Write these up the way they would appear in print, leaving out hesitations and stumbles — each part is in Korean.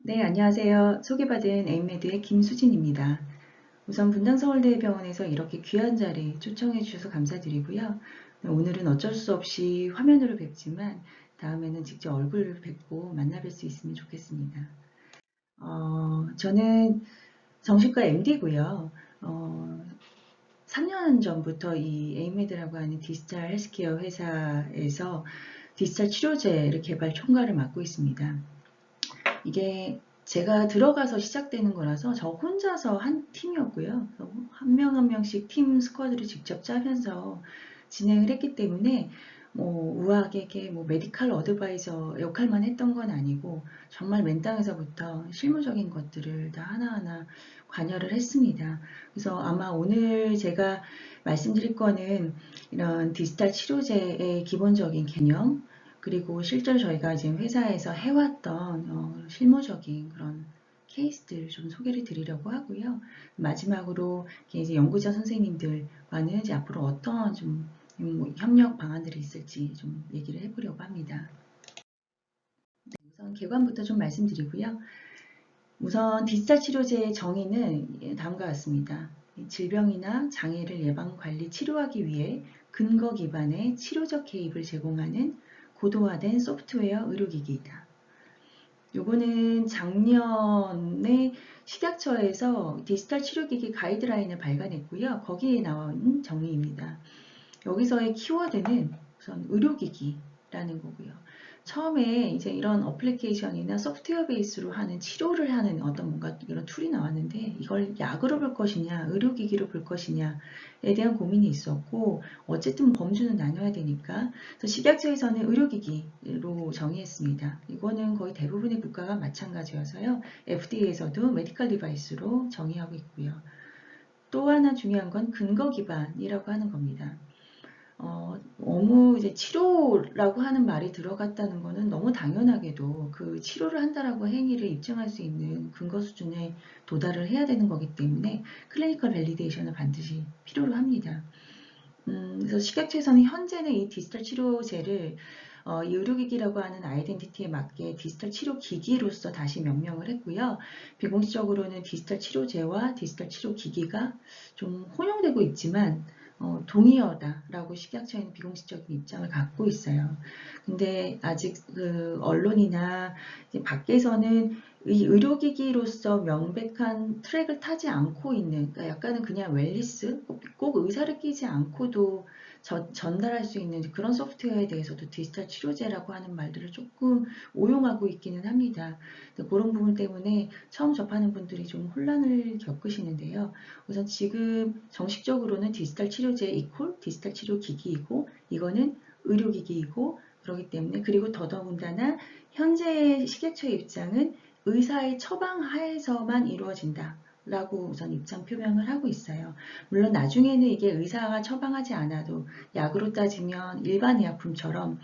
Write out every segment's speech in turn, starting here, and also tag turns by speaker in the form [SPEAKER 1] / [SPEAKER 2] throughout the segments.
[SPEAKER 1] 네, 안녕하세요. 소개받은 에임메드의 김수진입니다. 우선 분당서울대병원에서 이렇게 귀한 자리 초청해 주셔서 감사드리고요. 오늘은 어쩔 수 없이 화면으로 뵙지만 다음에는 직접 얼굴 뵙고 만나 뵐 수 있으면 좋겠습니다. 저는 정신과 MD고요. 3년 전부터 이 에임메드라고 하는 디지털 헬스케어 회사에서 디지털 치료제를 개발 총괄을 맡고 있습니다. 이게 제가 들어가서 시작되는 거라서 저 혼자서 한 팀이었고요. 한 명 한 명씩 팀 스쿼드를 직접 짜면서 진행을 했기 때문에 우아하게 이렇게 메디컬 어드바이저 역할만 했던 건 아니고 정말 맨 땅에서부터 실무적인 것들을 다 하나하나 관여를 했습니다. 그래서 아마 오늘 제가 말씀드릴 거는 이런 디지털 치료제의 기본적인 개념, 그리고 실제로 저희가 지금 회사에서 해왔던 실무적인 그런 케이스들 좀 소개를 드리려고 하고요. 마지막으로 이제 연구자 선생님들과는 이제 앞으로 어떤 좀 협력 방안들이 있을지 좀 얘기를 해보려고 합니다. 우선 개관부터 좀 말씀드리고요. 우선 디지털 치료제의 정의는 다음과 같습니다. 질병이나 장애를 예방, 관리, 치료하기 위해 근거 기반의 치료적 개입을 제공하는 고도화된 소프트웨어 의료기기이다. 요거는 작년에 식약처에서 디지털 치료기기 가이드라인을 발간했고요. 거기에 나온 정의입니다. 여기서의 키워드는 우선 의료기기라는 거고요. 처음에 이제 이런 어플리케이션이나 소프트웨어 베이스로 하는 치료를 하는 어떤 뭔가 이런 툴이 나왔는데 이걸 약으로 볼 것이냐, 의료기기로 볼 것이냐에 대한 고민이 있었고 어쨌든 범주는 나눠야 되니까 그래서 식약처에서는 의료기기로 정의했습니다. 이거는 거의 대부분의 국가가 마찬가지여서요. FDA에서도 메디컬 디바이스로 정의하고 있고요. 또 하나 중요한 건 근거 기반이라고 하는 겁니다. 너무 이제 치료라고 하는 말이 들어갔다는 거는 너무 당연하게도 그 치료를 한다라고 행위를 입증할 수 있는 근거 수준에 도달을 해야 되는 거기 때문에 클리니컬 밸리데이션을 반드시 필요로 합니다. 그래서 식약처에서는 현재는 이 디지털 치료제를 이 의료기기라고 하는 아이덴티티에 맞게 디지털 치료기기로서 다시 명명을 했고요. 비공식적으로는 디지털 치료제와 디지털 치료기기가 좀 혼용되고 있지만 동의어다라고 식약처에는 비공식적인 입장을 갖고 있어요. 근데 아직 그 언론이나 밖에서는 이 의료기기로서 명백한 트랙을 타지 않고 있는, 그러니까 약간은 그냥 웰니스, 꼭 의사를 끼지 않고도 전달할 수 있는 그런 소프트웨어에 대해서도 디지털 치료제라고 하는 말들을 조금 오용하고 있기는 합니다. 그런 부분 때문에 처음 접하는 분들이 좀 혼란을 겪으시는데요. 우선 지금 정식적으로는 디지털 치료제 이퀄 디지털 치료기기이고 이거는 의료기기이고 그렇기 때문에 그리고 더더군다나 현재 식약처의 입장은 의사의 처방 하에서만 이루어진다. 라고 우선 입장 표명을 하고 있어요. 물론 나중에는 이게 의사가 처방하지 않아도 약으로 따지면 일반 의약품처럼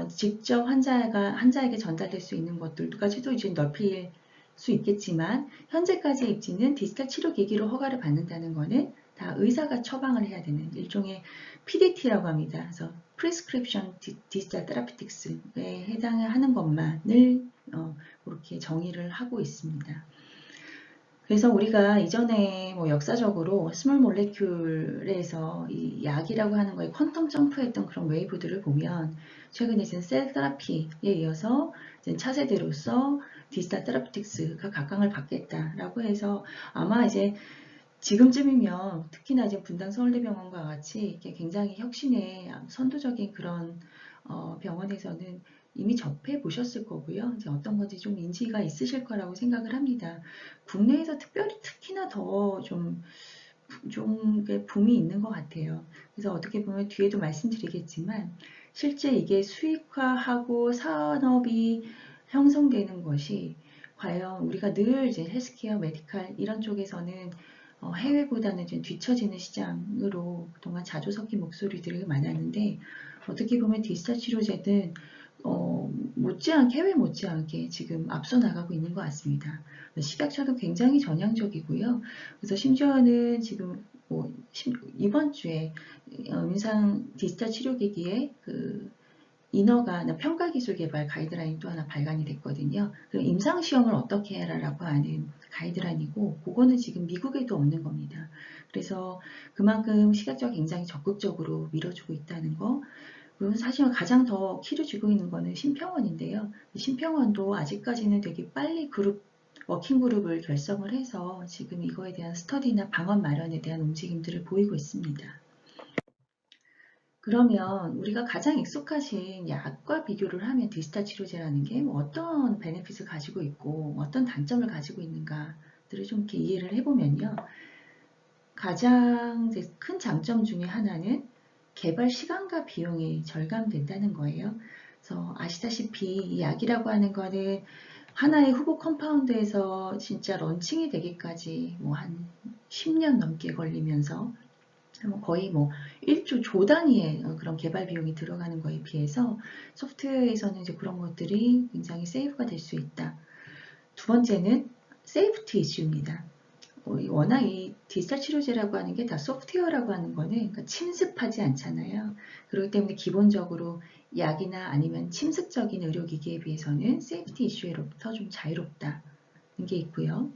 [SPEAKER 1] 직접 환자에게 전달될 수 있는 것들까지도 이제 넓힐 수 있겠지만 현재까지의 입지는 디지털 치료기기로 허가를 받는다는 것은 다 의사가 처방을 해야 되는 일종의 PDT라고 합니다. 그래서 Prescription Digital Therapeutics에 해당하는 것만을 그렇게 정의를 하고 있습니다. 그래서 우리가 이전에 역사적으로 스몰 몰레큘에서 이 약이라고 하는 거에 퀀텀 점프했던 그런 웨이브들을 보면 최근에 이제 셀 테라피에 이어서 이제 차세대로서 디지털 테라피틱스가 각광을 받겠다라고 해서 아마 이제 지금쯤이면 특히나 이제 분당 서울대병원과 같이 굉장히 혁신의 선도적인 그런 병원에서는 이미 접해 보셨을 거고요. 이제 어떤 건지 좀 인지가 있으실 거라고 생각을 합니다. 국내에서 특히나 더 좀 붐이 있는 것 같아요. 그래서 어떻게 보면 뒤에도 말씀드리겠지만 실제 이게 수익화하고 산업이 형성되는 것이 과연 우리가 늘 이제 헬스케어, 메디칼 이런 쪽에서는 해외보다는 좀 뒤처지는 시장으로 그동안 자주 섞인 목소리들이 많았는데 어떻게 보면 디지털 치료제는 못지않게 해외 못지않게 지금 앞서 나가고 있는 것 같습니다. 식약처도 굉장히 전향적이고요. 그래서 심지어는 지금 이번 주에 임상 디지털 치료기기의 그 인허가, 평가기술 개발 가이드라인 또 하나 발간이 됐거든요. 그럼 임상시험을 어떻게 해라라고 하는 가이드라인이고, 그거는 지금 미국에도 없는 겁니다. 그래서 그만큼 시각적 굉장히 적극적으로 밀어주고 있다는 거. 그리고 사실 가장 더 키를 쥐고 있는 거는 심평원인데요. 심평원도 아직까지는 되게 빨리 워킹 그룹을 결성을 해서 지금 이거에 대한 스터디나 방안 마련에 대한 움직임들을 보이고 있습니다. 그러면 우리가 가장 익숙하신 약과 비교를 하면 디지털 치료제라는 게 어떤 베네핏을 가지고 있고 어떤 단점을 가지고 있는가들을 좀 이렇게 이해를 해보면요. 가장 큰 장점 중에 하나는 개발 시간과 비용이 절감된다는 거예요. 그래서 아시다시피 이 약이라고 하는 거는 하나의 후보 컴파운드에서 진짜 런칭이 되기까지 뭐 한 10년 넘게 걸리면서 거의 뭐 1조 조 단위의 그런 개발 비용이 들어가는 거에 비해서 소프트웨어에서는 이제 그런 것들이 굉장히 세이브가 될 수 있다. 두 번째는 세이프티 이슈입니다. 워낙 이 디지털 치료제라고 하는 게 다 소프트웨어라고 하는 거는 그러니까 침습하지 않잖아요. 그렇기 때문에 기본적으로 약이나 아니면 침습적인 의료기기에 비해서는 세이프티 이슈로부터 좀 자유롭다는 게 있고요.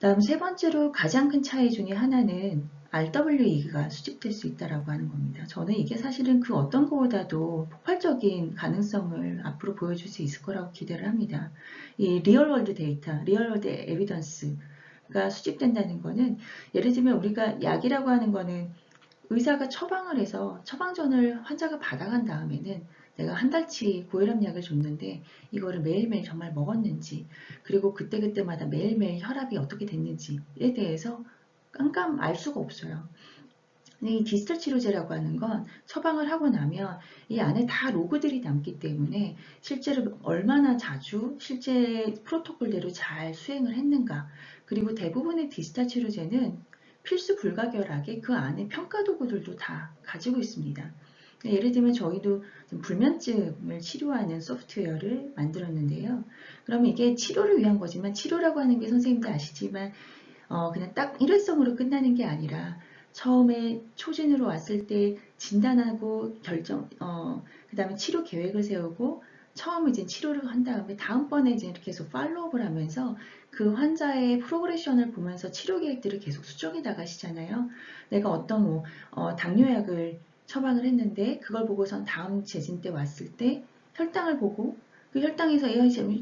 [SPEAKER 1] 다음 세 번째로 가장 큰 차이 중에 하나는 RWE가 수집될 수 있다라고 하는 겁니다. 저는 이게 사실은 그 어떤 것보다도 폭발적인 가능성을 앞으로 보여줄 수 있을 거라고 기대를 합니다. 이 리얼월드 데이터, 리얼월드 에비던스가 수집된다는 거는 예를 들면 우리가 약이라고 하는 거는 의사가 처방을 해서 처방전을 환자가 받아간 다음에는 내가 한 달치 고혈압약을 줬는데 이거를 매일매일 정말 먹었는지 그리고 그때그때마다 매일매일 혈압이 어떻게 됐는지에 대해서 깜깜 알 수가 없어요. 이 디지털 치료제라고 하는 건 처방을 하고 나면 이 안에 다 로그들이 남기 때문에 실제로 얼마나 자주 실제 프로토콜대로 잘 수행을 했는가 그리고 대부분의 디지털 치료제는 필수 불가결하게 그 안에 평가 도구들도 다 가지고 있습니다. 예를 들면 저희도 불면증을 치료하는 소프트웨어를 만들었는데요. 그러면 이게 치료를 위한 거지만 치료라고 하는 게 선생님도 아시지만 그냥 딱 일회성으로 끝나는 게 아니라 처음에 초진으로 왔을 때 진단하고 그 다음에 치료 계획을 세우고 처음 이제 치료를 한 다음에 다음번에 이제 계속 팔로우업을 하면서 그 환자의 프로그레션을 보면서 치료 계획들을 계속 수정해 나가시잖아요. 내가 어떤 당뇨약을 처방을 했는데 그걸 보고선 다음 재진 때 왔을 때 혈당을 보고 그 혈당에서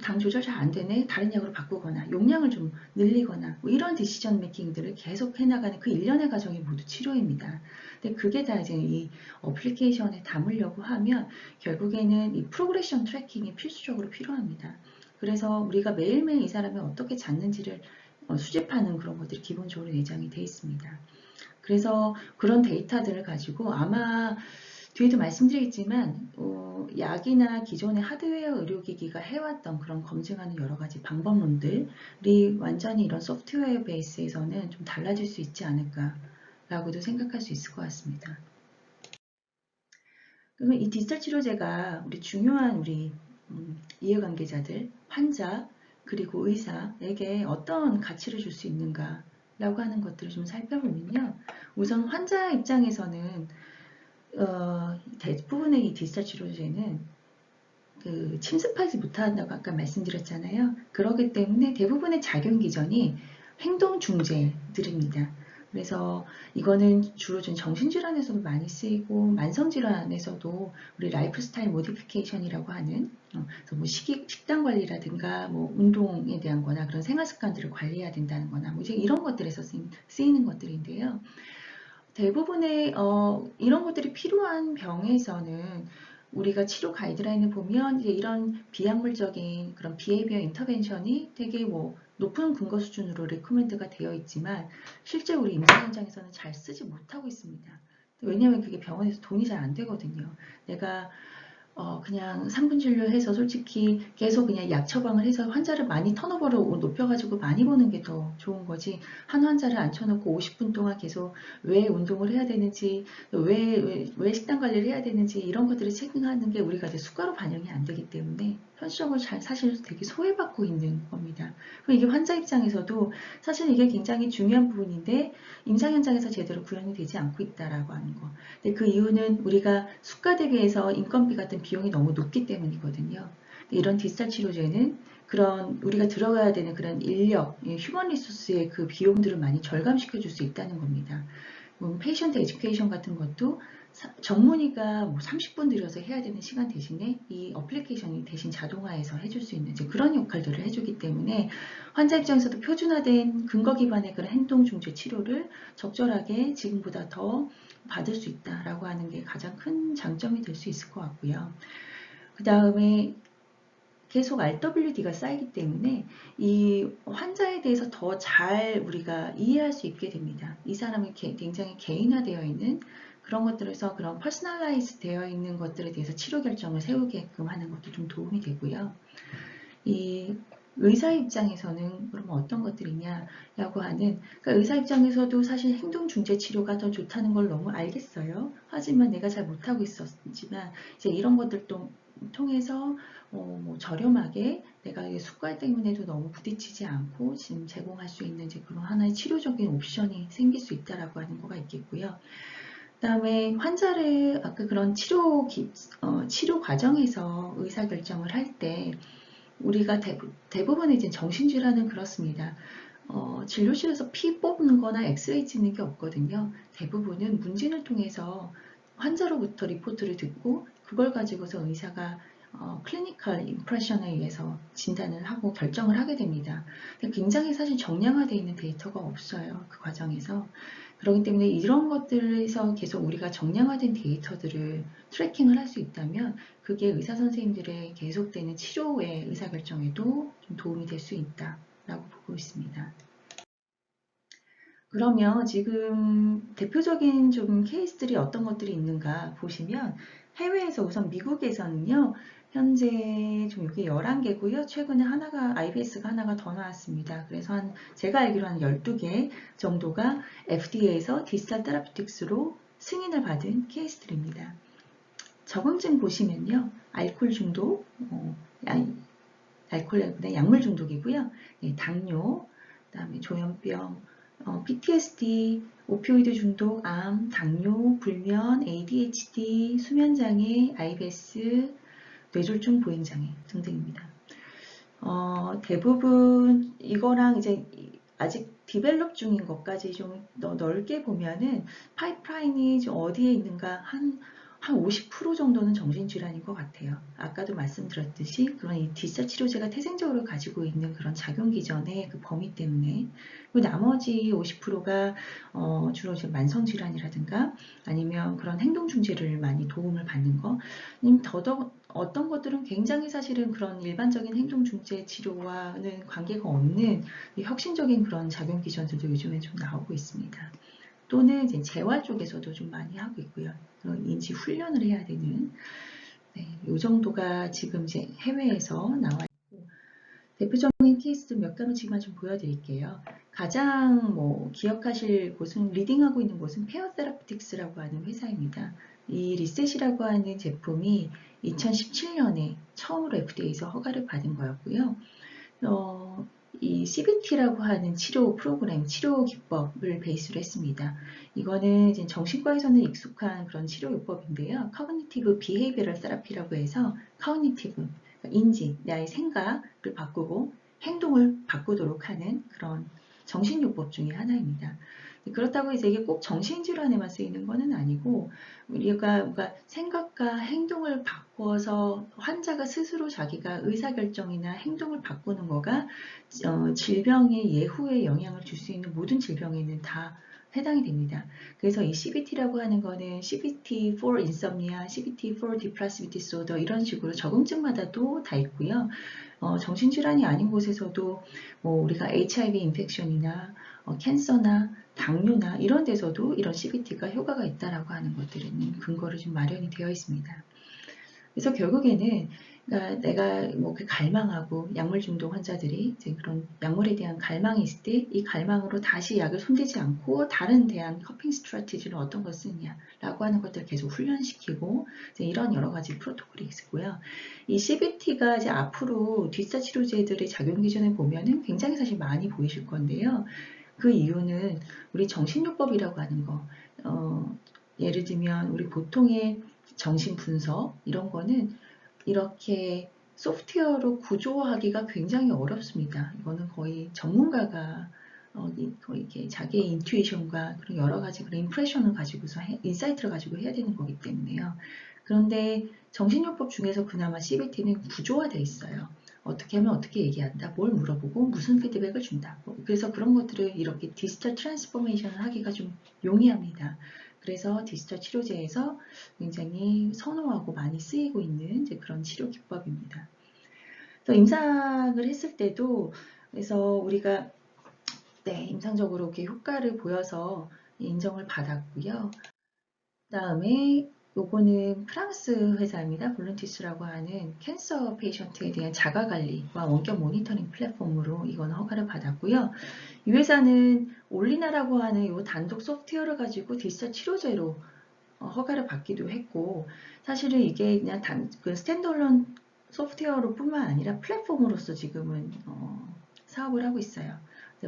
[SPEAKER 1] 당 조절 잘 안 되네 다른 약으로 바꾸거나 용량을 좀 늘리거나 뭐 이런 디시전 메이킹들을 계속 해나가는 그 일련의 과정이 모두 치료입니다. 근데 그게 다 이제 이 어플리케이션에 담으려고 하면 결국에는 이 프로그레션 트래킹이 필수적으로 필요합니다. 그래서 우리가 매일매일 이 사람이 어떻게 잤는지를 수집하는 그런 것들이 기본적으로 내장이 되어 있습니다. 그래서 그런 데이터들을 가지고 아마 뒤에도 말씀드리겠지만 약이나 기존의 하드웨어 의료기기가 해왔던 그런 검증하는 여러 가지 방법론들이 완전히 이런 소프트웨어 베이스에서는 좀 달라질 수 있지 않을까라고도 생각할 수 있을 것 같습니다. 그러면 이 디지털 치료제가 우리 중요한 우리 이해관계자들, 환자, 그리고 의사에게 어떤 가치를 줄 수 있는가라고 하는 것들을 좀 살펴보면요. 우선 환자 입장에서는 대부분의 이 디지털 치료제는 침습하지 못한다고 아까 말씀드렸잖아요. 그렇기 때문에 대부분의 작용 기전이 행동 중재들입니다. 그래서 이거는 주로 좀 정신질환에서도 많이 쓰이고 만성질환에서도 우리 라이프 스타일 모디피케이션이라고 하는 그래서 뭐 식단 관리라든가 뭐 운동에 대한 거나 그런 생활 습관들을 관리해야 된다는 거나 뭐 이제 이런 것들에서 쓰이는 것들인데요. 대부분의 이런 것들이 필요한 병에서는 우리가 치료 가이드라인을 보면 이제 이런 비약물적인 그런 비헤이비어 인터벤션이 되게 뭐 높은 근거 수준으로 레코멘드가 되어 있지만 실제 우리 임상 현장에서는 잘 쓰지 못하고 있습니다. 왜냐하면 그게 병원에서 돈이 잘 안 되거든요. 내가 그냥 3분 진료해서 솔직히 계속 그냥 약 처방을 해서 환자를 많이 턴오버를 높여가지고 많이 보는 게 더 좋은 거지. 한 환자를 앉혀놓고 50분 동안 계속 왜 운동을 해야 되는지, 왜 식단 관리를 해야 되는지 이런 것들을 체크하는 게 우리가 이제 수가로 반영이 안 되기 때문에 현실적으로 사실 되게 소외받고 있는 겁니다. 그럼 이게 환자 입장에서도 사실 이게 굉장히 중요한 부분인데 임상 현장에서 제대로 구현이 되지 않고 있다라고 하는 거. 근데 그 이유는 우리가 수가 대비해서 인건비 같은 비용이 너무 높기 때문이거든요. 이런 디지털 치료제는 그런 우리가 들어가야 되는 그런 인력, 휴먼 리소스의 그 비용들을 많이 절감시켜 줄 수 있다는 겁니다. 페이션트 에듀케이션 같은 것도 전문의가 뭐 30분 들여서 해야 되는 시간 대신에 이 어플리케이션이 대신 자동화해서 해줄 수 있는 그런 역할들을 해주기 때문에 환자 입장에서도 표준화된 근거 기반의 그런 행동 중재 치료를 적절하게 지금보다 더 받을 수 있다라고 하는 게 가장 큰 장점이 될 수 있을 것 같고요. 그 다음에 계속 RWD가 쌓이기 때문에 이 환자에 대해서 더 잘 우리가 이해할 수 있게 됩니다. 이 사람이 굉장히 개인화되어 있는 그런 것들에서 그런 퍼스널라이즈 되어 있는 것들에 대해서 치료 결정을 세우게끔 하는 것도 좀 도움이 되고요. 이 의사 입장에서는 그럼 어떤 것들이냐라고 하는, 그러니까 의사 입장에서도 사실 행동 중재 치료가 더 좋다는 걸 너무 알겠어요. 하지만 내가 잘 못하고 있었지만 이제 이런 것들도 통해서 뭐 저렴하게 내가 수가 때문에도 너무 부딪히지 않고 지금 제공할 수 있는 이제 그런 하나의 치료적인 옵션이 생길 수 있다라고 하는 거가 있겠고요. 그다음에 환자를 아까 그런 치료 과정에서 의사 결정을 할 때 우리가 대부분 이제 정신질환은 그렇습니다. 진료실에서 피 뽑는 거나 엑스레이 찍는 게 없거든요. 대부분은 문진을 통해서 환자로부터 리포트를 듣고 그걸 가지고서 의사가 클리니컬 임프레션에 의해서 진단을 하고 결정을 하게 됩니다. 굉장히 사실 정량화되어 있는 데이터가 없어요. 그 과정에서. 그렇기 때문에 이런 것들에서 계속 우리가 정량화된 데이터들을 트래킹을 할 수 있다면 그게 의사 선생님들의 계속되는 치료의 의사결정에도 좀 도움이 될 수 있다라고 보고 있습니다. 그러면 지금 대표적인 좀 케이스들이 어떤 것들이 있는가 보시면 해외에서 우선 미국에서는요. 현재 좀 이게 11개고요. 최근에 IBS가 하나가 더 나왔습니다. 그래서 제가 알기로 한 12개 정도가 FDA에서 디지털 테라피틱스로 승인을 받은 케이스들입니다. 적응증 보시면요. 알코올 중독, 알코올보다 약물 중독이고요. 당뇨, 그다음에 조현병, PTSD, 오피오이드 중독, 암, 당뇨, 불면, ADHD, 수면장애, IBS, 뇌졸중 보행장애 등등입니다. 대부분 이거랑 이제 아직 디벨롭 중인 것까지 좀 넓게 보면은 파이프라인이 좀 어디에 있는가 한 50% 정도는 정신질환인 것 같아요. 아까도 말씀드렸듯이 그런 이 디지털 치료제가 태생적으로 가지고 있는 그런 작용 기전의 그 범위 때문에, 그리고 나머지 50%가 주로 이제 만성질환이라든가 아니면 그런 행동중재를 많이 도움을 받는 거, 아니면 더더욱 어떤 것들은 굉장히 사실은 그런 일반적인 행동중재 치료와는 관계가 없는 혁신적인 그런 작용 기전들도 요즘에 좀 나오고 있습니다. 또는 이제 재활 쪽에서도 좀 많이 하고 있고요. 그런 인지 훈련을 해야 되는, 이 정도가 지금 이제 해외에서 나와 있고, 대표적인 케이스 몇 가지 지금 좀 보여드릴게요. 가장 기억하실 곳은, 리딩하고 있는 곳은 페어 세라피틱스라고 하는 회사입니다. 이 리셋이라고 하는 제품이 2017년에 처음으로 FDA에서 허가를 받은 거였고요. 이 CBT라고 하는 치료 프로그램, 치료 기법을 베이스로 했습니다. 이거는 이제 정신과에서는 익숙한 그런 치료 요법인데요. Cognitive Behavioral Therapy라고 해서 Cognitive, 인지, 나의 생각을 바꾸고 행동을 바꾸도록 하는 그런 정신요법 중에 하나입니다. 그렇다고 해서 이게 꼭 정신질환에만 쓰이는 것은 아니고, 우리가 생각과 행동을 바꿔서 환자가 스스로 자기가 의사결정이나 행동을 바꾸는 거가 질병의 예후에 영향을 줄 수 있는 모든 질병에는 다 해당이 됩니다. 그래서 이 CBT라고 하는 거는 CBT for insomnia, CBT for depressive disorder 이런 식으로 적응증마다도 다 있고요. 정신질환이 아닌 곳에서도 우리가 HIV 인펙션이나 캔서나 당뇨나 이런 데서도 이런 CBT가 효과가 있다라고 하는 것들은 근거를 좀 마련이 되어 있습니다. 그래서 결국에는 그러니까 내가 뭐 그 갈망하고 약물 중독 환자들이 이제 그런 약물에 대한 갈망이 있을 때 이 갈망으로 다시 약을 손대지 않고 다른 대안 커핑 스트래티지를 어떤 걸 쓰느냐라고 하는 것들을 계속 훈련시키고 이제 이런 여러 가지 프로토콜이 있고요. 이 CBT가 이제 앞으로 뒷사 치료제들의 작용 기준을 보면은 굉장히 사실 많이 보이실 건데요. 그 이유는 우리 정신요법이라고 하는 거, 예를 들면 우리 보통의 정신 분석 이런 거는 이렇게 소프트웨어로 구조화하기가 굉장히 어렵습니다. 이거는 거의 전문가가 거의 이렇게 자기의 인투이션과 그런 여러 가지 그런 임프레션을 가지고서 인사이트를 가지고 해야 되는 거기 때문에요. 그런데 정신요법 중에서 그나마 CBT는 구조화되어 있어요. 어떻게 하면 어떻게 얘기한다, 뭘 물어보고 무슨 피드백을 준다. 그래서 그런 것들을 이렇게 디지털 트랜스포메이션을 하기가 좀 용이합니다. 그래서 디지털 치료제에서 굉장히 선호하고 많이 쓰이고 있는 이제 그런 치료 기법입니다. 그래서 임상을 했을 때도 그래서 우리가 임상적으로 이렇게 효과를 보여서 인정을 받았고요. 그다음에 요거는 프랑스 회사입니다. 볼런티스라고 하는 캔서 페이션트에 대한 자가관리와 원격 모니터링 플랫폼으로 이건 허가를 받았고요. 이 회사는 올리나라고 하는 요 단독 소프트웨어를 가지고 디지털 치료제로 허가를 받기도 했고, 사실은 이게 그냥 그 스탠드얼론 소프트웨어로 뿐만 아니라 플랫폼으로서 지금은 사업을 하고 있어요.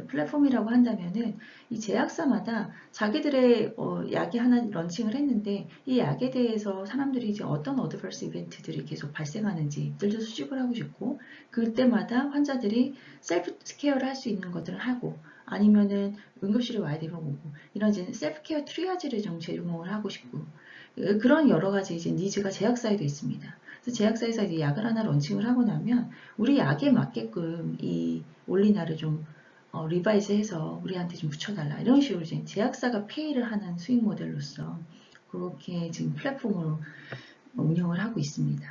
[SPEAKER 1] 플랫폼이라고 한다면은 이 제약사마다 자기들의 약이 하나 런칭을 했는데 이 약에 대해서 사람들이 이제 어떤 어드버스 이벤트들이 계속 발생하는지들도 수집을 하고 싶고, 그때마다 환자들이 셀프 케어를 할 수 있는 것들을 하고, 아니면은 응급실에 와야 되면 오고, 이런 이제 셀프 케어 트리아지를 좀 제공을 하고 싶고, 그런 여러 가지 이제 니즈가 제약사에도 있습니다. 그래서 제약사에서 이제 약을 하나 런칭을 하고 나면 우리 약에 맞게끔 이 올리나를 좀 리바이즈해서 우리한테 좀 붙여달라, 이런 식으로 이제 제약사가 페이를 하는 수익 모델로서 그렇게 지금 플랫폼으로 운영을 하고 있습니다.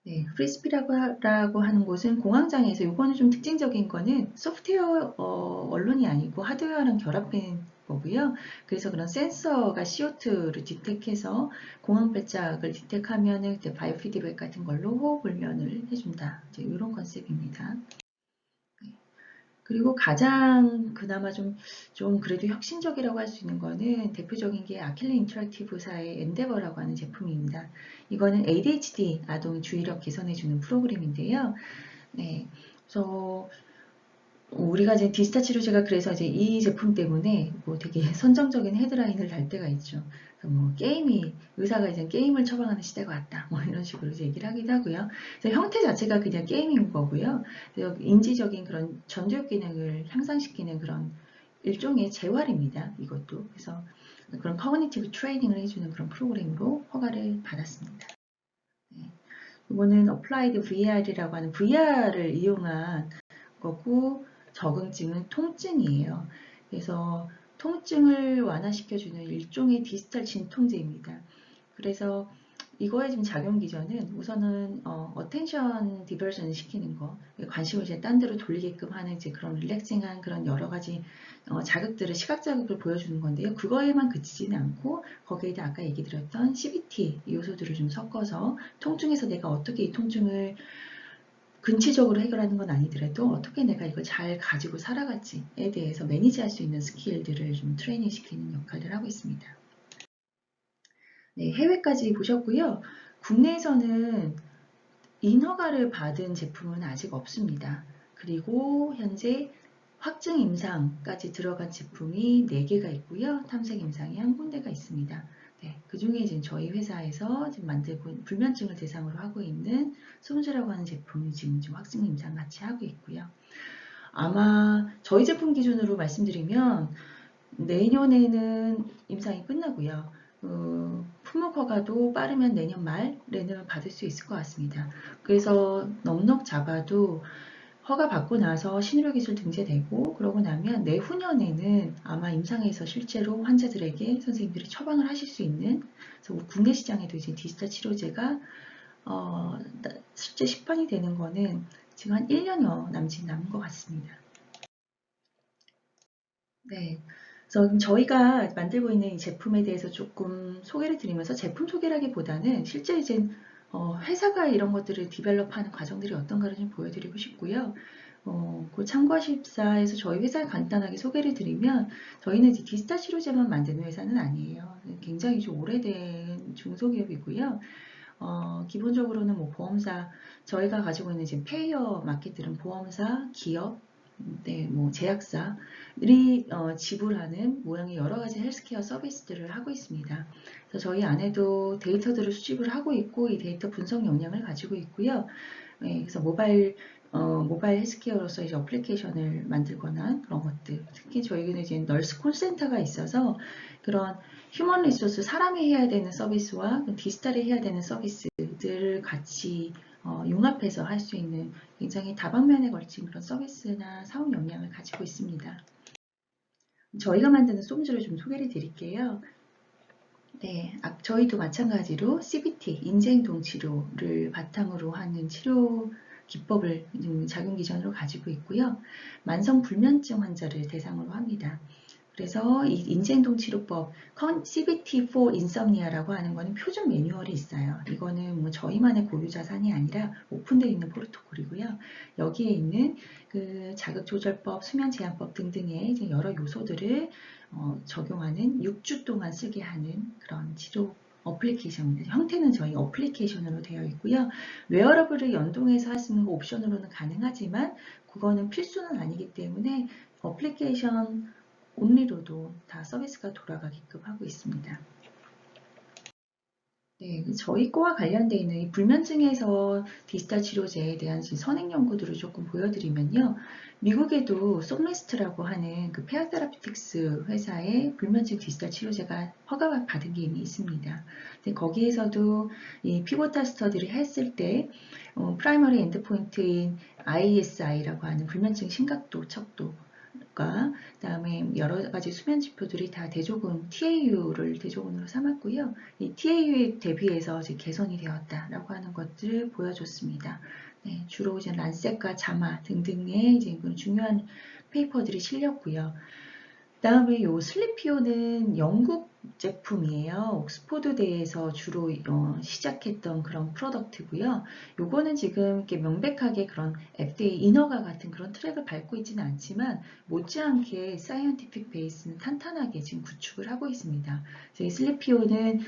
[SPEAKER 1] 네, 프리스피라고 하는 곳은 공황장애에서, 이거는 좀 특징적인 거는 소프트웨어 언론이 아니고 하드웨어랑 결합된 거고요. 그래서 그런 센서가 CO2를 디텍해서 공황 발작을 디텍하면은 그때 바이오 피드백 같은 걸로 호흡 훈련을 해준다. 이제 이런 컨셉입니다. 그리고 가장 그나마 좀 그래도 혁신적이라고 할 수 있는 거는 대표적인 게 아킬레 인터랙티브사의 엔데버라고 하는 제품입니다. 이거는 ADHD 아동 주의력 개선해주는 프로그램인데요. 네. 그래서 우리가 이제 디지털 치료제가 그래서 이제 이 제품 때문에 뭐 되게 선정적인 헤드라인을 달 때가 있죠. 뭐 의사가 이제 게임을 처방하는 시대가 왔다, 뭐 이런 식으로 이제 얘기를 하기도 하고요. 그래서 형태 자체가 그냥 게임인 거고요. 그래서 인지적인 그런 전두엽 기능을 향상시키는 그런 일종의 재활입니다. 이것도. 그래서 그런 커그니티브 트레이닝을 해주는 그런 프로그램으로 허가를 받았습니다. 네. 이거는 어플라이드 VR이라고 하는 VR을 이용한 거고, 적응증은 통증이에요. 그래서 통증을 완화시켜주는 일종의 디지털 진통제입니다. 그래서 이거의 지금 작용 기전은 우선은 어텐션 디버전 시키는 거, 관심을 이제 딴 데로 돌리게끔 하는 이제 그런 릴렉싱한 그런 여러 가지 자극들을, 시각 자극을 보여주는 건데요. 그거에만 그치지는 않고 거기에다 아까 얘기 드렸던 CBT 요소들을 좀 섞어서 통증에서 내가 어떻게 이 통증을 근치적으로 해결하는 건 아니더라도 어떻게 내가 이걸 잘 가지고 살아갈지에 대해서 매니지할 수 있는 스킬들을 좀 트레이닝 시키는 역할을 하고 있습니다. 네, 해외까지 보셨고요. 국내에서는 인허가를 받은 제품은 아직 없습니다. 그리고 현재 확증 임상까지 들어간 제품이 4개가 있고요. 탐색 임상이 1군데가 있습니다. 네, 그 중에 이제 저희 회사에서 지금 만들고 불면증을 대상으로 하고 있는 숨즈라고 하는 제품이 지금 확증 임상 같이 하고 있고요. 아마 저희 제품 기준으로 말씀드리면 내년에는 임상이 끝나고요. 품목 허가도 빠르면 내년 말에는 받을 수 있을 것 같습니다. 그래서 넉넉 잡아도 허가 받고 나서 신의료기술 등재되고 그러고 나면 내후년에는 아마 임상에서 실제로 환자들에게 선생님들이 처방을 하실 수 있는, 그래서 국내 시장에도 이제 디지털 치료제가 실제 시판이 되는 거는 지금 한 1년여 남은 것 같습니다. 네. 그래서 저희가 만들고 있는 이 제품에 대해서 조금 소개를 드리면서, 제품 소개라기보다는 실제 이제 회사가 이런 것들을 디벨롭하는 과정들이 어떤가를 좀 보여드리고 싶고요. 그 참고십사에서 저희 회사를 간단하게 소개를 드리면 저희는 이제 디지털 치료제만 만드는 회사는 아니에요. 굉장히 좀 오래된 중소기업이고요. 기본적으로는 뭐 보험사, 저희가 가지고 있는 지금 페이어 마켓들은 보험사, 기업, 네, 뭐 제약사들이 지불하는 모양의 여러 가지 헬스케어 서비스들을 하고 있습니다. 그래서 저희 안에도 데이터들을 수집을 하고 있고 이 데이터 분석 역량을 가지고 있고요. 네, 그래서 모바일 헬스케어로서 이제 어플리케이션을 만들거나 그런 것들. 특히 저희는 이제 널스 콜센터가 있어서 그런 휴먼 리소스, 사람이 해야 되는 서비스와 디지털이 해야 되는 서비스들을 같이 융합해서 할 수 있는 굉장히 다방면에 걸친 그런 서비스나 사업 역량을 가지고 있습니다. 저희가 만드는 솜즈를 좀 소개를 드릴게요. 네, 저희도 마찬가지로 CBT, 인지행동 치료를 바탕으로 하는 치료 기법을 작용 기전으로 가지고 있고요. 만성 불면증 환자를 대상으로 합니다. 그래서 이 인지행동 치료법 CBT4 인썸니아라고 하는 거는 표준 매뉴얼이 있어요. 이거는 뭐 저희만의 고유 자산이 아니라 오픈되어 있는 프로토콜이고요. 여기에 있는 그 자극조절법, 수면제한법 등등의 여러 요소들을 적용하는 6주 동안 쓰게 하는 그런 치료 어플리케이션입니다. 형태는 저희 어플리케이션으로 되어 있고요. 웨어러블을 연동해서 할 수 있는 거 옵션으로는 가능하지만 그거는 필수는 아니기 때문에 어플리케이션 온리로도 다 서비스가 돌아가게끔 하고 있습니다. 네, 저희 거와 관련되어 있는 이 불면증에서 디지털 치료제에 대한 선행 연구들을 조금 보여드리면요. 미국에도 솜리스트라고 하는 그 페어테라피틱스 회사의 불면증 디지털 치료제가 허가받은 게 이미 있습니다. 근데 거기에서도 이 피보탈 스터디를 했을 때 프라이머리 엔드포인트인 ISI라고 하는 불면증 심각도, 척도 그다음에 여러 가지 수면 지표들이 다 대조군 TAU를 대조군으로 삼았고요. 이 TAU에 대비해서 이제 개선이 되었다라고 하는 것들을 보여줬습니다. 네, 주로 이제 란셋과 자마 등등의 이제 중요한 페이퍼들이 실렸고요. 그다음에 요 슬리피오는 영국 제품이에요. 옥스포드대에서 주로 시작했던 그런 프로덕트고요. 요거는 지금 이렇게 명백하게 그런 FDA 인허가 같은 그런 트랙을 밟고 있지는 않지만 못지않게 사이언티픽 베이스는 탄탄하게 지금 구축을 하고 있습니다. 저희 슬리피오는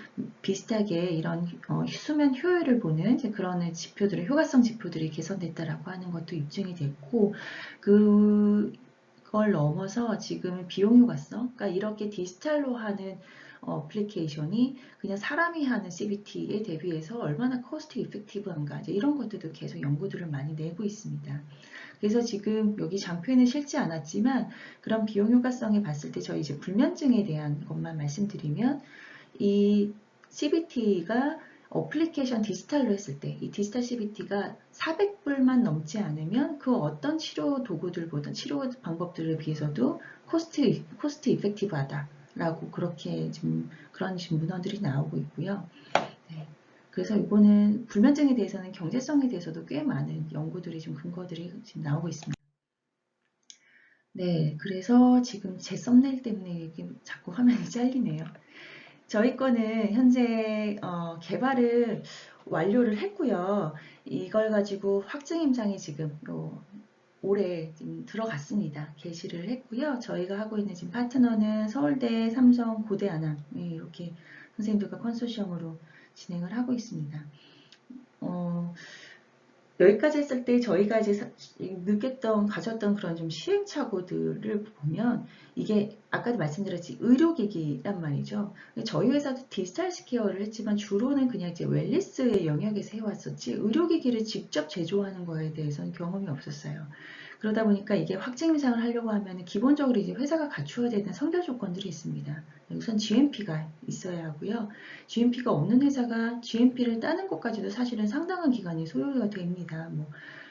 [SPEAKER 1] 비슷하게 이런 수면 효율을 보는 그런 지표들의 효과성 지표들이 개선됐다라고 하는 것도 입증이 됐고 그걸 넘어서 지금 비용 효과성, 그러니까 이렇게 디지털로 하는 어플리케이션이 그냥 사람이 하는 CBT에 대비해서 얼마나 코스트 이펙티브한가 이런 것들도 계속 연구들을 많이 내고 있습니다. 그래서 지금 여기 장표에는 실지 않았지만 그런 비용 효과성에 봤을 때 저희 이제 불면증에 대한 것만 말씀드리면 이 CBT가 어플리케이션 디지털로 했을 때 이 디지털 CBT가 400불만 넘지 않으면 그 어떤 치료 도구들보다 치료 방법들에 비해서도 코스트 이펙티브하다라고 그렇게 지금 그런 문헌들이 나오고 있고요. 네. 그래서 이거는 불면증에 대해서는 경제성에 대해서도 꽤 많은 연구들이 좀 근거들이 지금 나오고 있습니다. 네, 그래서 지금 제 썸네일 때문에 이게 자꾸 화면이 잘리네요. 저희 거는 현재 개발을 완료를 했고요. 이걸 가지고 확증 임상이 지금 올해 지금 들어갔습니다. 게시를 했고요. 저희가 하고 있는 지금 파트너는 서울대, 삼성, 고대, 안암 이렇게 선생님들과 컨소시엄으로 진행을 하고 있습니다. 여기까지 했을 때 저희가 이제 가졌던 그런 좀 시행착오들을 보면 이게 아까도 말씀드렸지 의료기기란 말이죠. 저희 회사도 디지털 스퀘어를 했지만 주로는 그냥 이제 웰니스의 영역에서 해왔었지 의료기기를 직접 제조하는 거에 대해서는 경험이 없었어요. 그러다 보니까 이게 확증 임상을 하려고 하면 기본적으로 이제 회사가 갖추어야 되는 선결 조건들이 있습니다. 우선 GMP가 있어야 하고요. GMP가 없는 회사가 GMP를 따는 것까지도 사실은 상당한 기간이 소요가 됩니다. 뭐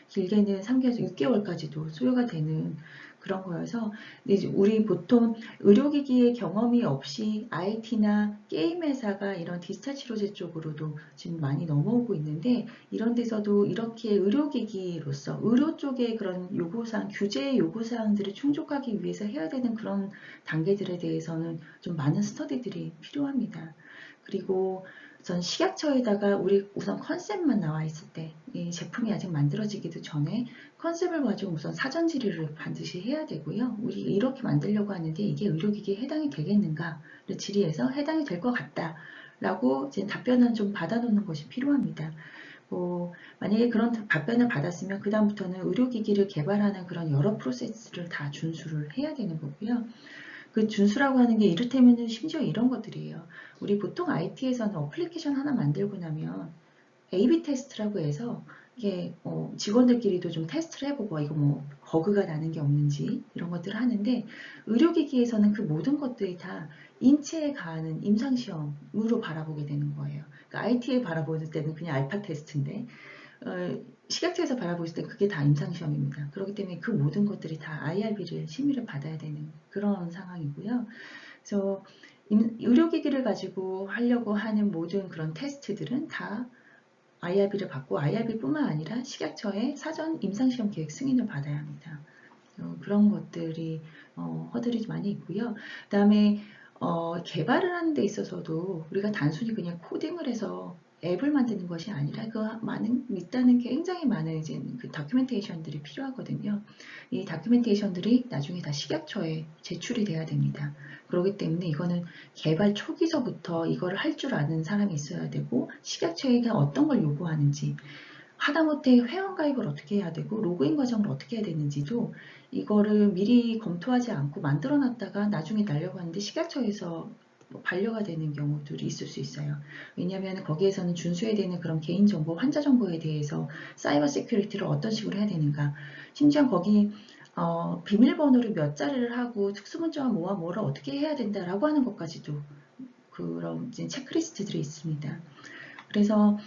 [SPEAKER 1] 길게는 3개월에서 6개월까지도 소요가 되는 그런 거여서 이제 우리 보통 의료기기의 경험이 없이 IT나 게임 회사가 이런 디지털 치료제 쪽으로도 지금 많이 넘어오고 있는데 이런 데서도 이렇게 의료기기로서 의료 쪽의 그런 요구사항, 규제 요구사항들을 충족하기 위해서 해야 되는 그런 단계들에 대해서는 좀 많은 스터디들이 필요합니다. 그리고 전 식약처에다가 우리 우선 컨셉만 나와 있을 때, 이 제품이 아직 만들어지기도 전에 컨셉을 가지고 우선 사전 질의를 반드시 해야 되고요. 우리 이렇게 만들려고 하는데 이게 의료기기에 해당이 되겠는가를 질의해서 해당이 될 것 같다 라고 이제 답변을 좀 받아놓는 것이 필요합니다. 만약에 그런 답변을 받았으면 그 다음부터는 의료기기를 개발하는 그런 여러 프로세스를 다 준수를 해야 되는 거고요. 그 준수라고 하는 게 이를테면 심지어 이런 것들이에요. 우리 보통 IT에서는 어플리케이션 하나 만들고 나면 A/B 테스트라고 해서 이게 직원들끼리도 좀 테스트를 해보고 이거 버그가 나는 게 없는지 이런 것들을 하는데 의료기기에서는 그 모든 것들이 다 인체에 가하는 임상시험으로 바라보게 되는 거예요. 그러니까 IT에 바라보는 때는 그냥 알파 테스트인데 식약처에서 바라보실 때 그게 다 임상시험입니다. 그렇기 때문에 그 모든 것들이 다 IRB를 심의를 받아야 되는 그런 상황이고요. 그래서 의료기기를 가지고 하려고 하는 모든 그런 테스트들은 다 IRB를 받고 IRB뿐만 아니라 식약처의 사전 임상시험 계획 승인을 받아야 합니다. 그런 것들이 허들이 많이 있고요. 그 다음에 개발을 하는 데 있어서도 우리가 단순히 그냥 코딩을 해서 앱을 만드는 것이 아니라 그 일단은 굉장히 많은 이제 그 다큐멘테이션들이 필요하거든요. 이 다큐멘테이션들이 나중에 다 식약처에 제출이 돼야 됩니다. 그렇기 때문에 이거는 개발 초기서부터 이거를 할 줄 아는 사람이 있어야 되고 식약처에게 어떤 걸 요구하는지 하다못해 회원가입을 어떻게 해야 되고 로그인 과정을 어떻게 해야 되는지도 이거를 미리 검토하지 않고 만들어 놨다가 나중에 날려고 하는데 식약처에서 반려가 되는 경우들이 있을 수 있어요. 왜냐하면 거기에서는 준수해야 되는 그런 개인정보, 환자정보에 대해서 사이버 세큐리티를 어떤 식으로 해야 되는가, 심지어 거기 비밀번호를 몇 자리를 하고 특수문자와 뭐를 어떻게 해야 된다라고 하는 것까지도 그런 이제 체크리스트들이 있습니다. 그래서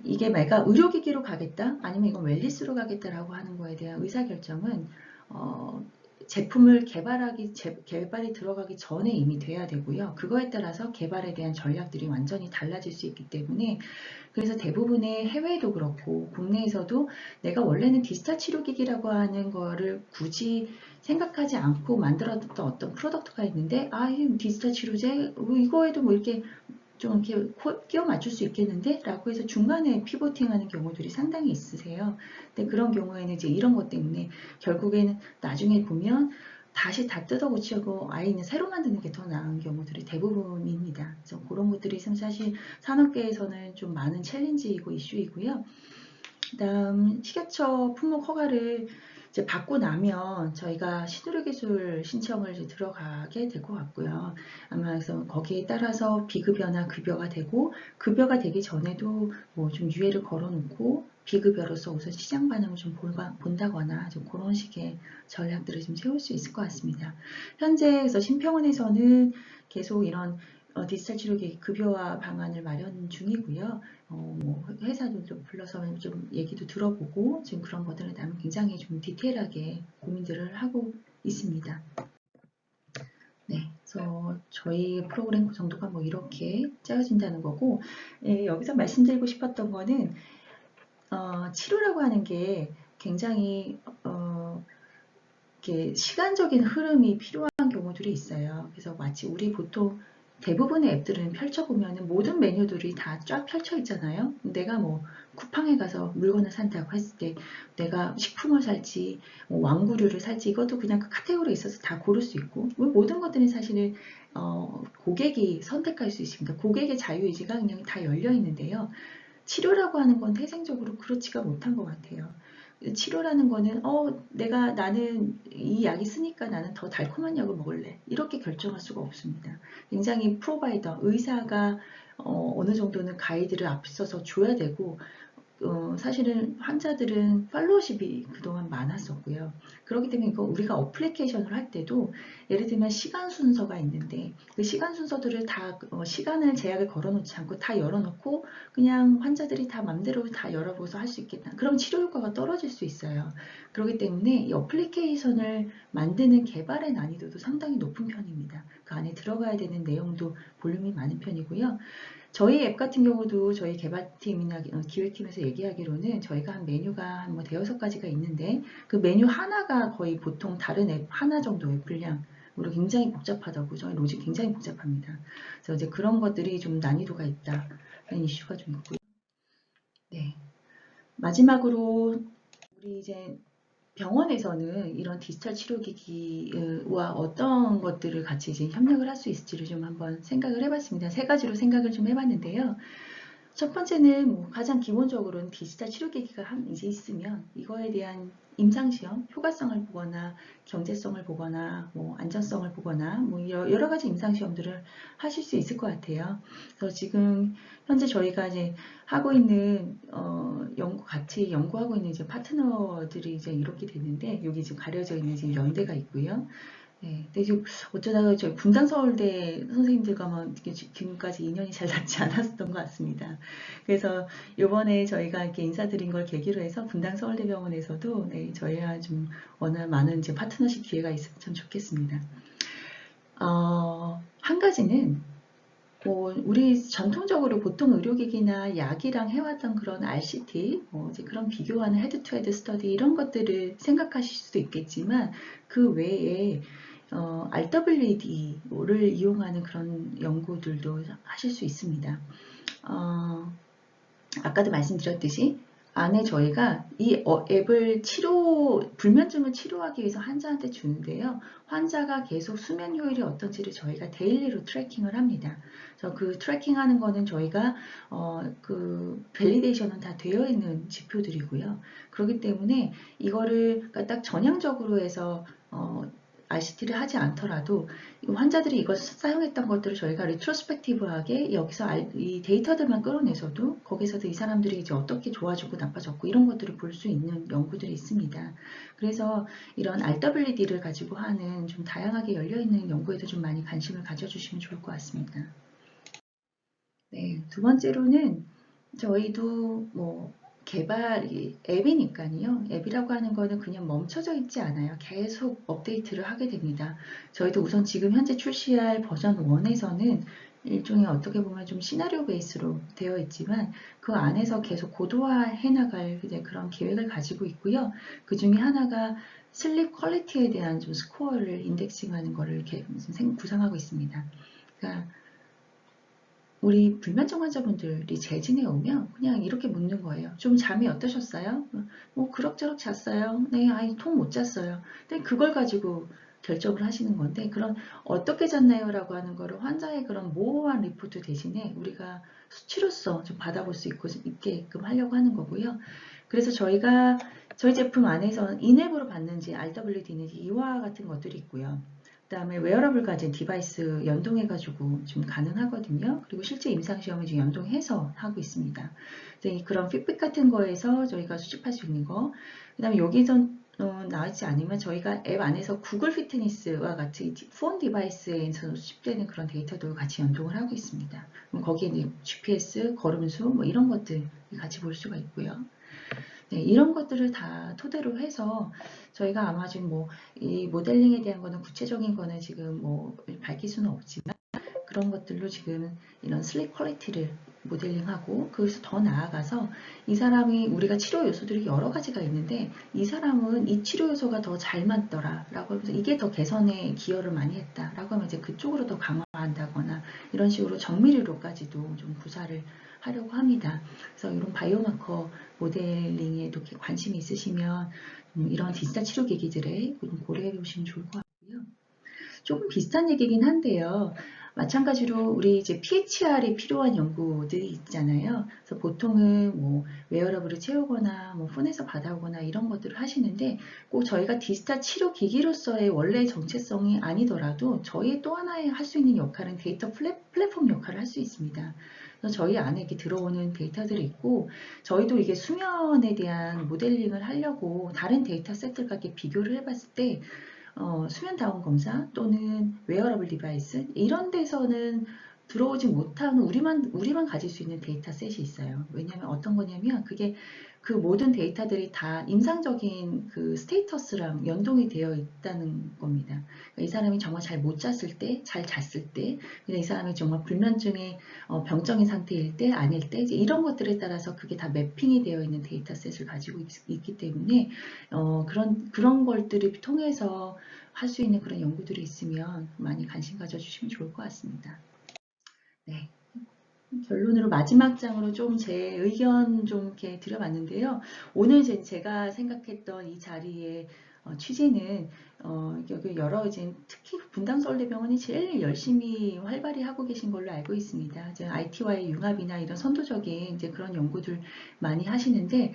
[SPEAKER 1] 이게 내가 의료기기로 가겠다 아니면 이건 웰니스로 가겠다라고 하는 거에 대한 의사결정은 제품을 개발이 들어가기 전에 이미 돼야 되고요. 그거에 따라서 개발에 대한 전략들이 완전히 달라질 수 있기 때문에 그래서 대부분의 해외도 그렇고 국내에서도 내가 원래는 디지털 치료기기라고 하는 거를 굳이 생각하지 않고 만들었던 어떤 프로덕트가 있는데 이 디지털 치료제 이거에도 이렇게 좀 이렇게 끼워 맞출 수 있겠는데? 라고 해서 중간에 피보팅 하는 경우들이 상당히 있으세요. 근데 그런 경우에는 이제 이런 것 때문에 결국에는 나중에 보면 다시 다 뜯어 고치고 아이는 새로 만드는 게 더 나은 경우들이 대부분입니다. 그래서 그런 것들이 사실 산업계에서는 좀 많은 챌린지이고 이슈이고요. 그 다음 식약처 품목 허가를 이제 받고 나면 저희가 신의료기술 신청을 이제 들어가게 될 것 같고요. 아마 그래서 거기에 따라서 비급여나 급여가 되고 급여가 되기 전에도 좀 유예를 걸어놓고 비급여로서 우선 시장 반응을 좀 본다거나 좀 그런 식의 전략들을 좀 세울 수 있을 것 같습니다. 현재 그래서 신평원에서는 계속 이런 디지털 치료기 급여화 방안을 마련 중이고요. 회사들도 불러서 좀 얘기도 들어보고 지금 그런 것들에 대한 굉장히 좀 디테일하게 고민들을 하고 있습니다. 네, 그래서 저희 프로그램 정도가 이렇게 짜여진다는 거고, 여기서 말씀드리고 싶었던 거는 치료라고 하는 게 굉장히 이렇게 시간적인 흐름이 필요한 경우들이 있어요. 그래서 마치 우리 보통 대부분의 앱들은 펼쳐보면 모든 메뉴들이 다 쫙 펼쳐 있잖아요. 내가 쿠팡에 가서 물건을 산다고 했을 때 내가 식품을 살지 왕구류를 살지 이것도 그냥 그 카테고리에 있어서 다 고를 수 있고 모든 것들은 사실은 고객이 선택할 수 있습니다. 고객의 자유의지가 그냥 다 열려 있는데요. 치료라고 하는 건 태생적으로 그렇지가 못한 것 같아요. 치료라는 거는 나는 이 약이 쓰니까 나는 더 달콤한 약을 먹을래 이렇게 결정할 수가 없습니다. 굉장히 프로바이더 의사가 어느 정도는 가이드를 앞서서 줘야 되고 사실은 환자들은 팔로우십이 그동안 많았었고요. 그렇기 때문에 이거 우리가 어플리케이션을 할 때도 예를 들면 시간 순서가 있는데 그 시간 순서들을 다 시간을 제약을 걸어놓지 않고 다 열어놓고 그냥 환자들이 다 맘대로 다 열어보서 할 수 있겠다. 그럼 치료 효과가 떨어질 수 있어요. 그렇기 때문에 이 어플리케이션을 만드는 개발의 난이도도 상당히 높은 편입니다. 그 안에 들어가야 되는 내용도 볼륨이 많은 편이고요. 저희 앱 같은 경우도 저희 개발팀이나 기획팀에서 얘기하기로는 저희가 한 메뉴가 한 대여섯 가지가 있는데 그 메뉴 하나가 거의 보통 다른 앱 하나 정도의 분량 그리고 굉장히 복잡하다고, 저희 로직 굉장히 복잡합니다. 그래서 이제 그런 것들이 좀 난이도가 있다. 라는 이슈가 좀 있고요. 네. 마지막으로 우리 이제 병원에서는 이런 디지털 치료기기와 어떤 것들을 같이 이제 협력을 할 수 있을지를 좀 한번 생각을 해봤습니다. 세 가지로 생각을 좀 해봤는데요. 첫 번째는 뭐 가장 기본적으로는 디지털 치료기기가 이제 있으면 이거에 대한 임상시험, 효과성을 보거나 경제성을 보거나 뭐 안전성을 보거나 뭐 여러 가지 임상시험들을 하실 수 있을 것 같아요. 그래서 지금 현재 저희가 이제 하고 있는 같이 연구하고 있는 이제 파트너들이 이제 이렇게 됐는데 여기 지금 가려져 있는 지금 연대가 있고요. 네, 근데 지금 어쩌다가 저희 분당서울대 선생님들과만 지금까지 인연이 잘 닿지 않았었던 것 같습니다. 그래서 이번에 저희가 이렇게 인사드린 걸 계기로 해서 분당서울대병원에서도 네, 저희와 좀 워낙 많은 이제 파트너십 기회가 있으면 참 좋겠습니다. 한 가지는 우리 전통적으로 보통 의료기기나 약이랑 해왔던 그런 RCT, 이제 그런 비교하는 헤드-투-헤드 스터디 이런 것들을 생각하실 수도 있겠지만 그 외에 RWD를 이용하는 그런 연구들도 하실 수 있습니다. 아까도 말씀드렸듯이 안에 저희가 이 앱을 불면증을 치료하기 위해서 환자한테 주는데요. 환자가 계속 수면 효율이 어떤지를 저희가 데일리로 트래킹을 합니다. 그래서 그 트래킹하는 거는 저희가 그 밸리데이션은 다 되어 있는 지표들이고요. 그렇기 때문에 이거를 딱 전향적으로 해서 RCT를 하지 않더라도 환자들이 이걸 사용했던 것들을 저희가 리트로스펙티브하게 여기서 이 데이터들만 끌어내서도 거기서도 이 사람들이 이제 어떻게 좋아졌고 나빠졌고 이런 것들을 볼 수 있는 연구들이 있습니다. 그래서 이런 RWD를 가지고 하는 좀 다양하게 열려있는 연구에도 좀 많이 관심을 가져주시면 좋을 것 같습니다. 네, 두 번째로는 저희도 개발이 앱이니까요. 앱이라고 하는 거는 그냥 멈춰져 있지 않아요. 계속 업데이트를 하게 됩니다. 저희도 우선 지금 현재 출시할 버전 1에서는 일종의 어떻게 보면 좀 시나리오 베이스로 되어 있지만 그 안에서 계속 고도화해 나갈 그런 계획을 가지고 있고요. 그 중에 하나가 슬립 퀄리티에 대한 좀 스코어를 인덱싱하는 거를 이렇게 구상하고 있습니다. 그러니까 우리 불면증 환자분들이 재진에 오면 그냥 이렇게 묻는 거예요. 좀 잠이 어떠셨어요? 뭐 그럭저럭 잤어요. 네, 아이 통 못 잤어요. 근데 그걸 가지고 결정을 하시는 건데 그런 어떻게 잤나요? 라고 하는 거를 환자의 그런 모호한 리포트 대신에 우리가 수치로서 좀 받아볼 수 있게끔 하려고 하는 거고요. 그래서 저희가 저희 제품 안에서 인앱으로 받는지 RWD인지 이와 같은 것들이 있고요. 그 다음에 웨어러블 가진 디바이스 연동해가지고 좀 가능하거든요. 그리고 실제 임상시험을 지금 연동해서 하고 있습니다. 그런 피드백 같은 거에서 저희가 수집할 수 있는 거. 그 다음에 여기서 나오지 않으면 저희가 앱 안에서 구글 피트니스와 같이 폰 디바이스에서 수집되는 그런 데이터도 같이 연동을 하고 있습니다. 그럼 거기에 이제 GPS, 걸음수 뭐 이런 것들 같이 볼 수가 있고요. 네, 이런 것들을 다 토대로 해서 저희가 아마 지금 이 모델링에 대한 거는 구체적인 거는 지금 밝힐 수는 없지만 그런 것들로 지금 이런 슬립 퀄리티를 모델링하고 그래서 더 나아가서 이 사람이 우리가 치료 요소들이 여러 가지가 있는데 이 사람은 이 치료 요소가 더 잘 맞더라 라고 하면서 이게 더 개선에 기여를 많이 했다 라고 하면 이제 그쪽으로 더 강화한다거나 이런 식으로 정밀의료까지도 좀 구사를 하려고 합니다. 그래서 이런 바이오마커 모델링에도 관심이 있으시면 이런 디지털 치료 기기들에 고려해 보시면 좋을 것 같고요. 조금 비슷한 얘기긴 한데요. 마찬가지로 우리 이제 PHR이 필요한 연구들이 있잖아요. 그래서 보통은 웨어러블을 채우거나 폰에서 받아오거나 이런 것들을 하시는데 꼭 저희가 디지털 치료 기기로서의 원래 정체성이 아니더라도 저희 또 하나의 할 수 있는 역할은 데이터 플랫폼 역할을 할 수 있습니다. 그래서 저희 안에 이렇게 들어오는 데이터들이 있고 저희도 이게 수면에 대한 모델링을 하려고 다른 데이터 세트들과 이렇게 비교를 해봤을 때 수면 다운 검사 또는 웨어러블 디바이스 이런 데서는 들어오지 못하는 우리만 가질 수 있는 데이터 셋이 있어요. 왜냐하면 어떤 거냐면 그게 그 모든 데이터들이 다 임상적인 그 스테이터스랑 연동이 되어 있다는 겁니다. 그러니까 이 사람이 정말 잘 못 잤을 때, 잘 잤을 때, 이 사람이 정말 불면증의 병적인 상태일 때, 아닐 때, 이제 이런 것들에 따라서 그게 다 매핑이 되어 있는 데이터셋을 가지고 있기 때문에 그런 것들을 통해서 할 수 있는 그런 연구들이 있으면 많이 관심 가져주시면 좋을 것 같습니다. 네. 결론으로 마지막 장으로 좀 제 의견 좀 이렇게 드려봤는데요. 오늘 제가 생각했던 이 자리의 취지는 여기 여러 이제 특히 분당서울대병원이 제일 열심히 활발히 하고 계신 걸로 알고 있습니다. 이제 IT와의 융합이나 이런 선도적인 이제 그런 연구들 많이 하시는데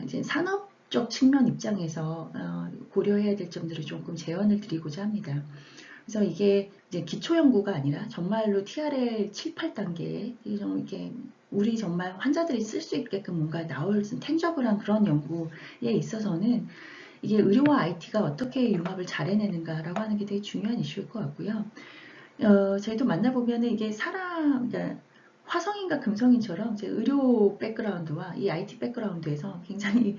[SPEAKER 1] 이제 산업적 측면 입장에서 고려해야 될 점들을 조금 제언을 드리고자 합니다. 그래서 이게 이제 기초 연구가 아니라 정말로 TRL 7, 8단계 이렇게 우리 정말 환자들이 쓸 수 있게끔 뭔가 나올 텐저블한 그런 연구에 있어서는 이게 의료와 IT가 어떻게 융합을 잘 해내는가라고 하는 게 되게 중요한 이슈일 것 같고요. 저희도 만나보면은 이게 그러니까 화성인과 금성인처럼 이제 의료 백그라운드와 이 IT 백그라운드에서 굉장히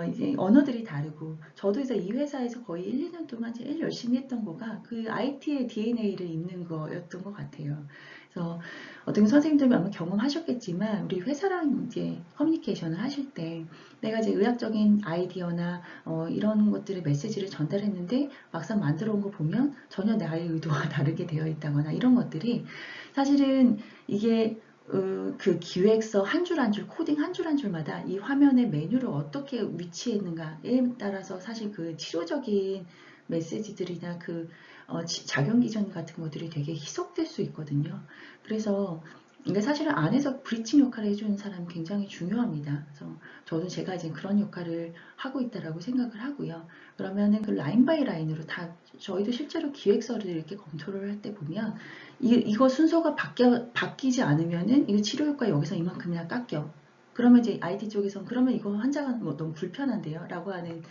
[SPEAKER 1] 이제 언어들이 다르고 저도 이제 이 회사에서 거의 1, 2년 동안 제일 열심히 했던 거가 그 IT의 DNA를 잇는 거였던 것 같아요. 그래서 어떤 선생님들이 아마 경험하셨겠지만 우리 회사랑 이제 커뮤니케이션을 하실 때 내가 이제 의학적인 아이디어나 이런 것들의 메시지를 전달했는데 막상 만들어 온 거 보면 전혀 나의 의도와 다르게 되어 있다거나 이런 것들이 사실은 이게 그 기획서 한 줄 한 줄, 코딩 한 줄 한 줄마다 이 화면의 메뉴를 어떻게 위치했는가에 따라서 사실 그 치료적인 메시지들이나 그 작용 기전 같은 것들이 되게 희석될 수 있거든요. 그래서 근데 사실은 안에서 브리칭 역할을 해주는 사람이 굉장히 중요합니다. 그래서 저도 제가 이제 그런 역할을 하고 있다라고 생각을 하고요. 그러면은 그 라인 바이 라인으로 다 저희도 실제로 기획서를 이렇게 검토를 할 때 보면 이거 순서가 바뀌지 않으면은 이거 치료 효과 여기서 이만큼이나 깎여. 그러면 이제 IT 쪽에서는 그러면 이거 환자가 뭐 너무 불편한데요? 라고 하는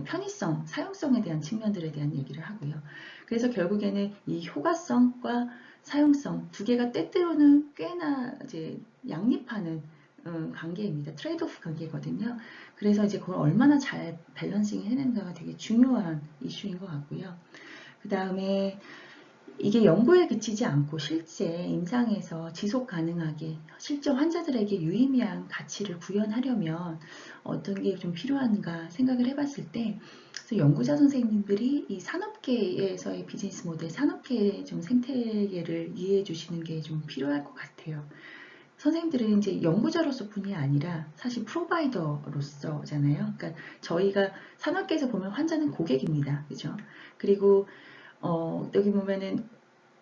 [SPEAKER 1] 편의성, 사용성에 대한 측면들에 대한 얘기를 하고요. 그래서 결국에는 이 효과성과 사용성 두 개가 때때로는 꽤나 이제 양립하는 관계입니다. 트레이드오프 관계거든요. 그래서 이제 그걸 얼마나 잘 밸런싱 해낸다가 되게 중요한 이슈인 것 같고요. 그 다음에 이게 연구에 그치지 않고 실제 임상에서 지속 가능하게 실제 환자들에게 유의미한 가치를 구현하려면 어떤 게 좀 필요한가 생각을 해봤을 때 연구자 선생님들이 이 산업계에서의 비즈니스 모델, 산업계의 좀 생태계를 이해해 주시는 게 좀 필요할 것 같아요. 선생님들은 이제 연구자로서 뿐이 아니라 사실 프로바이더로서잖아요. 그러니까 저희가 산업계에서 보면 환자는 고객입니다. 그죠? 그리고 여기 보면은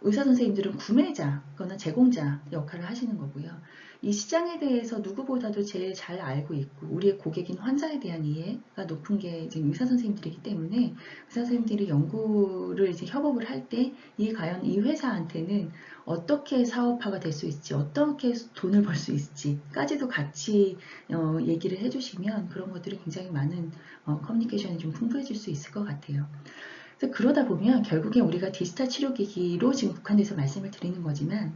[SPEAKER 1] 의사 선생님들은 구매자거나 제공자 역할을 하시는 거고요. 이 시장에 대해서 누구보다도 제일 잘 알고 있고 우리의 고객인 환자에 대한 이해가 높은 게 이제 의사 선생님들이기 때문에 의사 선생님들이 연구를 이제 협업을 할 때 이 과연 이 회사한테는 어떻게 사업화가 될 수 있을지 어떻게 돈을 벌 수 있을지까지도 같이 얘기를 해주시면 그런 것들이 굉장히 많은 커뮤니케이션이 좀 풍부해질 수 있을 것 같아요. 그러다 보면 결국에 우리가 디지털 치료기기로 지금 국한돼서 말씀을 드리는 거지만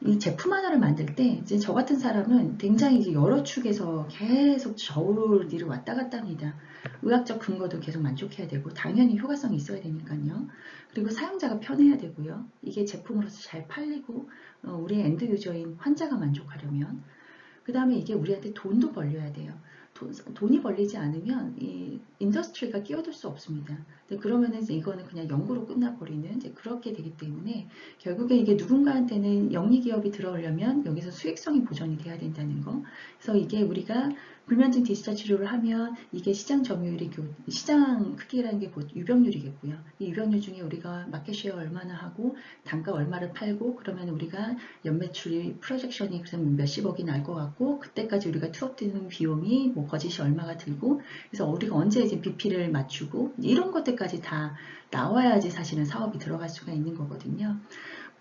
[SPEAKER 1] 이 제품 하나를 만들 때 이제 저 같은 사람은 굉장히 이제 여러 축에서 계속 저울리를 왔다 갔다 합니다. 의학적 근거도 계속 만족해야 되고 당연히 효과성이 있어야 되니까요. 그리고 사용자가 편해야 되고요. 이게 제품으로서 잘 팔리고 우리 엔드 유저인 환자가 만족하려면 그 다음에 이게 우리한테 돈도 벌려야 돼요. 돈이 벌리지 않으면 이 인더스트리가 끼어들 수 없습니다. 그러면은 이제 이거는 그냥 연구로 끝나버리는 이제 그렇게 되기 때문에 결국에 이게 누군가한테는 영리 기업이 들어오려면 여기서 수익성이 보존이 돼야 된다는 거. 그래서 이게 우리가 불면증 디지털 치료를 하면 이게 시장 점유율이 시장 크기라는 게 유병률이겠고요. 이 유병률 중에 우리가 마켓 쉐어 얼마나 하고 단가 얼마를 팔고 그러면 우리가 연매출이 프로젝션이 몇십억이 날 것 같고 그때까지 우리가 투업되는 비용이 뭐 거짓이 얼마가 들고 그래서 우리가 언제 이제 BP를 맞추고 이런 것들까지 다 나와야지 사실은 사업이 들어갈 수가 있는 거거든요.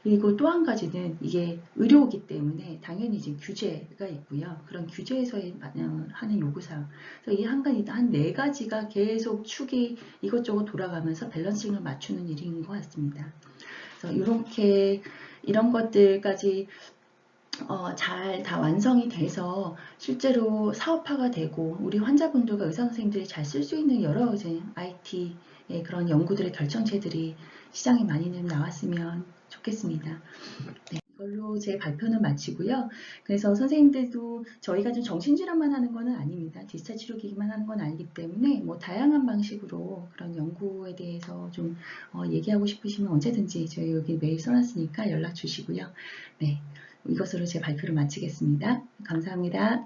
[SPEAKER 1] 그리고 또 한 가지는 이게 의료이기 때문에 당연히 이제 규제가 있고요. 그런 규제에서의 하는 요구사항. 그래서 이 한 네 가지가 계속 축이 이것저것 돌아가면서 밸런싱을 맞추는 일인 것 같습니다. 그래서 이렇게 이런 것들까지 잘 다 완성이 돼서 실제로 사업화가 되고 우리 환자분들과 의사 선생님들이 잘 쓸 수 있는 여러 이제 IT의 그런 연구들의 결정체들이 시장에 많이 좀 나왔으면 좋겠습니다. 네, 이걸로 제 발표는 마치고요. 그래서 선생님들도 저희가 좀 정신질환만 하는 건 아닙니다. 디지털 치료기기만 하는 건 아니기 때문에 뭐 다양한 방식으로 그런 연구에 대해서 좀 얘기하고 싶으시면 언제든지 저희 여기 메일 써놨으니까 연락 주시고요. 네, 이것으로 제 발표를 마치겠습니다. 감사합니다.